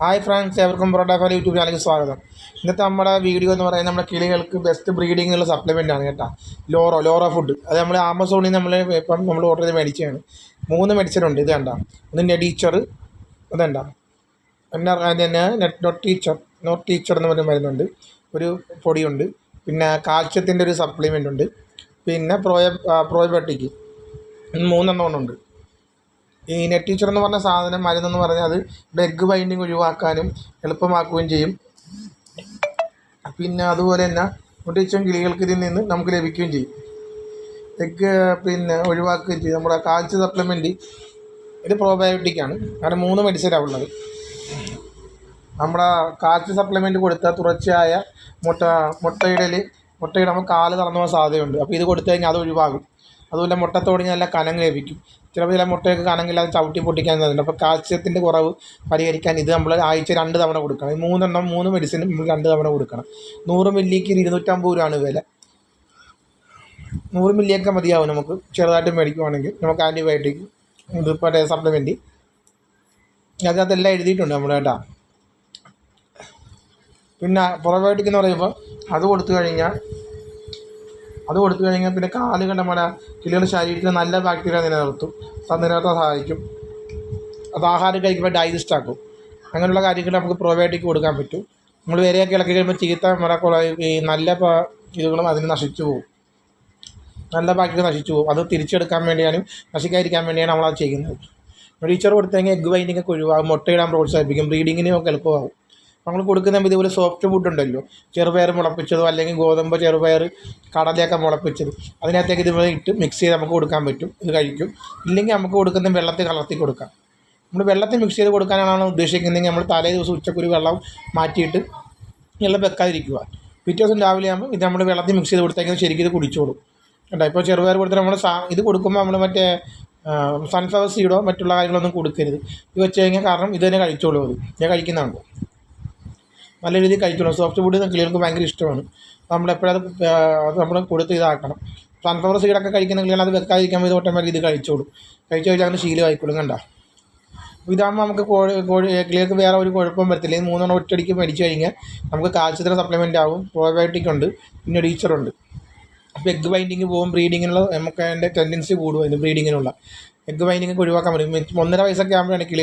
Hi friends, ഏവർക്കും parotta fan YouTube ചാനലിലേക്ക് സ്വാഗതം. ഇന്നത്തെ നമ്മുടെ വീഡിയോ എന്ന് പറയുന്നത് നമ്മുടെ കിളികൾക്ക് ബെസ്റ്റ് ബ്രീഡിങ്ങിനുള്ള സപ്ലിമെൻ്റ് ആണ് കേട്ടോ. ലോറോ ഫുഡ്. അത് നമ്മൾ ആമസോണിൽ നമ്മൾ ഓർഡർ ചെയ്ത് മേടിച്ചതാണ്. 3 മെഡിസിൻ ഉണ്ട്. ഇത് കണ്ട, ഒന്ന് നെഡീച്ചർ, ഇതുണ്ട, പിന്നെ അതിന് നോട്ട് ടീച്ചർ എന്ന് പറഞ്ഞ മരുന്നുണ്ട്, ഒരു പൊടിയുണ്ട്, പിന്നെ കാൽസ്യത്തിൻ്റെ ഒരു സപ്ലിമെൻ്റ് ഉണ്ട്, പിന്നെ പ്രോബയോട്ടിക്, 3 ഉണ്ട്. ഈ നെറ്റ് ടീച്ചർ എന്ന് പറഞ്ഞ സാധനം മരുന്നെന്ന് പറഞ്ഞാൽ അത് എഗ്ഗ് ബൈൻഡിങ് ഒഴിവാക്കാനും എളുപ്പമാക്കുകയും ചെയ്യും. പിന്നെ അതുപോലെ തന്നെ മുട്ടീച്ചും കിളികൾക്ക് ഇതിൽ നിന്ന് നമുക്ക് ലഭിക്കുകയും ചെയ്യും. എഗ്ഗ് ഒഴിവാക്കുകയും ചെയ്യും. നമ്മുടെ കാൽസ്യം സപ്ലിമെൻറ്റ് ഇത് പ്രോബയോട്ടിക്കാണ്. അങ്ങനെ 3 മെഡിസിനാണ് ഉള്ളത്. നമ്മുടെ കാൽസ്യം സപ്ലിമെൻറ്റ് കൊടുത്താൽ തുടർച്ചയായ മുട്ടയിടുമ്പോൾ കാല് തളർന്നു പോകാൻ സാധ്യതയുണ്ട്. അപ്പോൾ ഇത് കൊടുത്തു കഴിഞ്ഞാൽ അത് ഒഴിവാകും. അതുപോലെ മുട്ടത്തോടിന് നല്ല കനം ലഭിക്കും. ചിലപ്പോൾ ചില മുട്ടയൊക്കെ കനങ്ങില്ലാതെ ചവിട്ടി പൊട്ടിക്കാൻ സാധ്യതയുണ്ട്. അപ്പോൾ കാൽസ്യത്തിൻ്റെ കുറവ് പരിഹരിക്കാൻ ഇത് നമ്മൾ ആഴ്ച 2 തവണ കൊടുക്കണം. ഈ 3 മെഡിസിനും നമ്മൾ 2 തവണ കൊടുക്കണം. 100 മില്ലിക്ക് 250 രൂപയാണ് വില. 100 മില്ലിയൊക്കെ മതിയാവും നമുക്ക് ചെറുതായിട്ട് മേടിക്കുവാണെങ്കിൽ. നമുക്ക് ആൻറ്റിബയോട്ടിക് ഇത് സപ്ലിമെൻറ്റ് അതിനകത്തെല്ലാം എഴുതിയിട്ടുണ്ട് നമ്മൾ കേട്ടോ. പിന്നെ പ്രോബയോട്ടിക് എന്ന് പറയുമ്പോൾ അത് കൊടുത്തു കഴിഞ്ഞാൽ പിന്നെ കാലുകൾ നമ്മുടെ കിളികളുടെ ശരീരത്തിൽ നല്ല ബാക്ടീരിയ നിലനിർത്താൻ സഹായിക്കും. അത് ആഹാരം കഴിക്കുമ്പോൾ ഡൈജസ്റ്റ് ആക്കും. അങ്ങനെയുള്ള കാര്യങ്ങൾ നമുക്ക് പ്രോബയോട്ടിക് കൊടുക്കാൻ പറ്റും. നമ്മൾ വിരയൊക്കെ ഇളക്കി കഴിയുമ്പോൾ ചീത്ത ഈ നല്ല ഇതുകളും അതിന് നശിച്ചു പോകും. നല്ല ബാക്ടീരിയ നശിച്ചു പോകും. അത് തിരിച്ചെടുക്കാൻ വേണ്ടിയാണ്, നശിക്കാതിരിക്കാൻ വേണ്ടിയാണ് നമ്മളത് ചെയ്യുന്നത്. ടീച്ചർ കൊടുത്തു കഴിഞ്ഞാൽ എഗ്ഗ് ബൈൻഡിങ് ഒക്കെ ഒഴിവാകും. മുട്ടയിടാൻ പ്രോത്സാഹിപ്പിക്കും. ബ്രീഡിങ്ങിനും ഒക്കെ എളുപ്പമാകും. നമ്മൾ കൊടുക്കുന്ന ഇതുപോലെ സോഫ്റ്റ് ഫുഡ് ഉണ്ടല്ലോ, ചെറുപയർ മുളപ്പിച്ചതോ അല്ലെങ്കിൽ ഗോതമ്പ്, ചെറുപയർ, കടലയൊക്കെ മുളപ്പിച്ചത്, അതിനകത്തേക്ക് ഇതുപോലെ ഇട്ട് മിക്സ് ചെയ്ത് നമുക്ക് കൊടുക്കാൻ പറ്റും. ഇത് കഴിക്കും. ഇല്ലെങ്കിൽ നമുക്ക് കൊടുക്കുന്ന വെള്ളത്തിൽ കലർത്തി കൊടുക്കാം. നമ്മൾ വെള്ളത്തിൽ മിക്സ് ചെയ്ത് കൊടുക്കാനാണ് ഉദ്ദേശിക്കുന്നതെങ്കിൽ നമ്മൾ തലേ ദിവസം ഉച്ചക്കൊരു വെള്ളം മാറ്റിയിട്ട് വെള്ളം വെക്കാതിരിക്കുക. പിറ്റേ ദിവസം രാവിലെ ആകുമ്പോൾ ഇത് നമ്മൾ വെള്ളത്തിൽ മിക്സ് ചെയ്ത് കൊടുത്തേക്കുന്നത് ശരിക്കും ഇത് കുടിച്ചോളും കേട്ടോ. ഇപ്പോൾ ചെറുപയർ കൊടുത്തിട്ട് നമ്മൾ ഇത് കൊടുക്കുമ്പോൾ നമ്മൾ മറ്റേ സൺഫ്ലവർ സീഡോ മറ്റുള്ള കാര്യങ്ങളൊന്നും കൊടുക്കരുത്. ഇത് വെച്ച് കഴിഞ്ഞാൽ കാരണം ഇത് തന്നെ കഴിച്ചോളൂ. ഞാൻ കഴിക്കുന്നതാണ്. നല്ല രീതിയിൽ കഴിക്കണം. സോഫ്റ്റ് ഫുഡ് കിളികൾക്ക് ഭയങ്കര ഇഷ്ടമാണ്. നമ്മളെപ്പോഴും അത് നമ്മൾ കൊടുത്ത് ഇതാക്കണം. സൺഫ്ലവർ സീഡൊക്കെ കഴിക്കുന്ന കിളികൾ അത് വെക്കാതിരിക്കാൻ ഇത് ഓട്ടോമാറ്റിക് ഇത് കഴിച്ചോളും. കഴിച്ചു കഴിഞ്ഞാൽ അങ്ങനെ ശീലമായിക്കോളും കണ്ട. ഇതാകുമ്പോൾ നമുക്ക് കിളികൾക്ക് വേറെ ഒരു കുഴപ്പം വരത്തില്ല. ഈ 3 ഒറ്റയടിക്ക് മേടിച്ച് കഴിഞ്ഞാൽ നമുക്ക് കാൽസ്യത്തിൻ്റെ സപ്ലിമെൻ്റ് ആവും. പ്രോബയോട്ടിക് ഉണ്ട്, പിന്നെ ടീച്ചറുണ്ട്. അപ്പോൾ എഗ്ഗ് ബൈൻഡിങ് പോകും. ബ്രീഡിങ്ങിനുള്ള നമുക്ക് അതിൻ്റെ ടെൻഡൻസി കൂടും. അതിന് ബ്രീഡിങ്ങിനുള്ള എഗ്ഗ് ബൈൻഡിങ് ഒക്കെ ഒഴിവാക്കാൻ പറ്റും. 1.5 വയസ്സൊക്കെ ആകുമ്പോഴാണ് കിളി